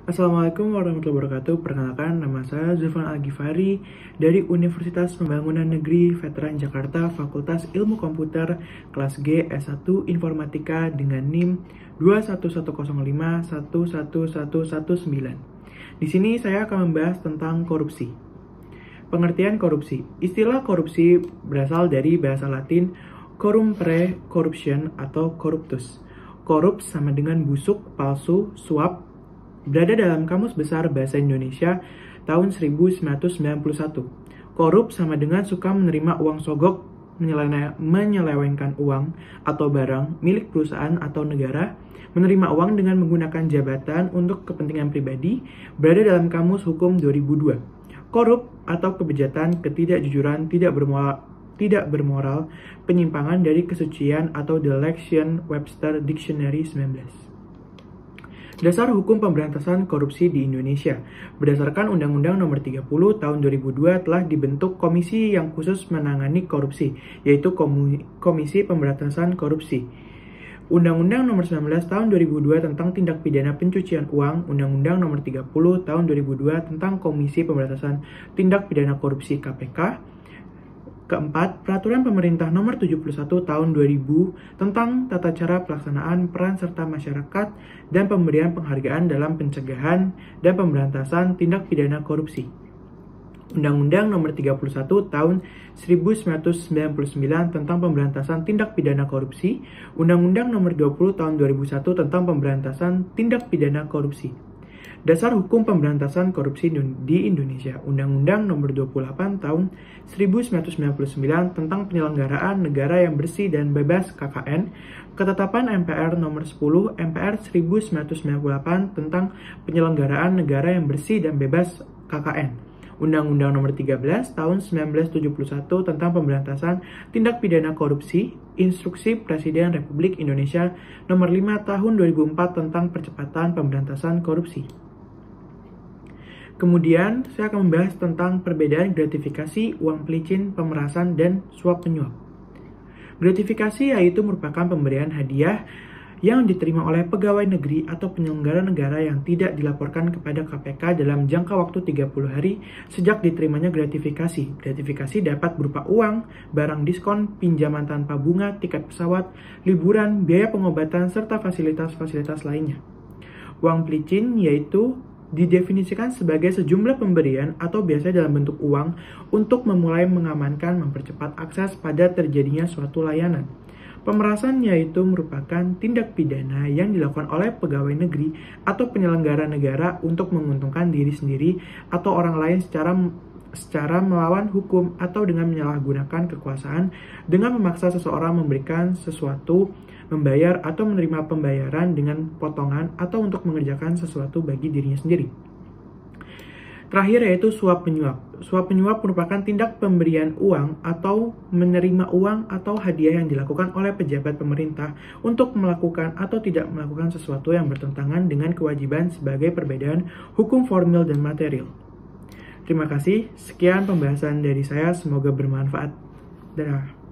Assalamualaikum warahmatullahi wabarakatuh. Perkenalkan, nama saya Zulfan Al-Ghifari dari Universitas Pembangunan Negeri Veteran Jakarta, Fakultas Ilmu Komputer, kelas G S1 Informatika dengan NIM 21105111119. Di sini saya akan membahas tentang korupsi. Pengertian korupsi. Istilah korupsi berasal dari bahasa Latin corrumpere, corruption atau corruptus. Korup sama dengan busuk, palsu, suap. Berada dalam Kamus Besar Bahasa Indonesia tahun 1991. Korup sama dengan suka menerima uang sogok, menyelewengkan uang atau barang milik perusahaan atau negara, menerima uang dengan menggunakan jabatan untuk kepentingan pribadi, berada dalam Kamus Hukum 2002. Korup atau kebejatan, ketidakjujuran, tidak bermoral, penyimpangan dari kesucian atau delection Webster Dictionary 19. Dasar Hukum Pemberantasan Korupsi di Indonesia. Berdasarkan Undang-Undang Nomor 30 Tahun 2002 telah dibentuk komisi yang khusus menangani korupsi, yaitu Komisi Pemberantasan Korupsi. Undang-Undang Nomor 19 Tahun 2002 tentang Tindak Pidana Pencucian Uang, Undang-Undang Nomor 30 Tahun 2002 tentang Komisi Pemberantasan Tindak Pidana Korupsi KPK. Keempat, Peraturan Pemerintah Nomor 71 Tahun 2000 tentang tata cara pelaksanaan peran serta masyarakat dan pemberian penghargaan dalam pencegahan dan pemberantasan tindak pidana korupsi. Undang-Undang Nomor 31 Tahun 1999 tentang pemberantasan tindak pidana korupsi, Undang-Undang Nomor 20 Tahun 2001 tentang pemberantasan tindak pidana korupsi. Dasar Hukum Pemberantasan Korupsi di Indonesia, Undang-Undang Nomor 28 Tahun 1999 tentang Penyelenggaraan Negara yang Bersih dan Bebas KKN, Ketetapan MPR Nomor 10 MPR 1998 tentang Penyelenggaraan Negara yang Bersih dan Bebas KKN, Undang-Undang Nomor 13 Tahun 1971 tentang Pemberantasan Tindak Pidana Korupsi, Instruksi Presiden Republik Indonesia Nomor 5 Tahun 2004 tentang Percepatan Pemberantasan Korupsi. Kemudian, saya akan membahas tentang perbedaan gratifikasi, uang pelicin, pemerasan, dan suap menyuap. Gratifikasi yaitu merupakan pemberian hadiah yang diterima oleh pegawai negeri atau penyelenggara negara yang tidak dilaporkan kepada KPK dalam jangka waktu 30 hari sejak diterimanya gratifikasi. Gratifikasi dapat berupa uang, barang diskon, pinjaman tanpa bunga, tiket pesawat, liburan, biaya pengobatan, serta fasilitas-fasilitas lainnya. Uang pelicin yaitu didefinisikan sebagai sejumlah pemberian atau biasanya dalam bentuk uang untuk memulai mengamankan, mempercepat akses pada terjadinya suatu layanan. Pemerasan yaitu merupakan tindak pidana yang dilakukan oleh pegawai negeri atau penyelenggara negara untuk menguntungkan diri sendiri atau orang lain secara melawan hukum atau dengan menyalahgunakan kekuasaan dengan memaksa seseorang memberikan sesuatu, membayar atau menerima pembayaran dengan potongan atau untuk mengerjakan sesuatu bagi dirinya sendiri. Terakhir yaitu suap menyuap. Suap menyuap merupakan tindak pemberian uang atau menerima uang atau hadiah yang dilakukan oleh pejabat pemerintah untuk melakukan atau tidak melakukan sesuatu yang bertentangan dengan kewajiban sebagai perbedaan hukum formil dan material. Terima kasih, sekian pembahasan dari saya, semoga bermanfaat. Dadah.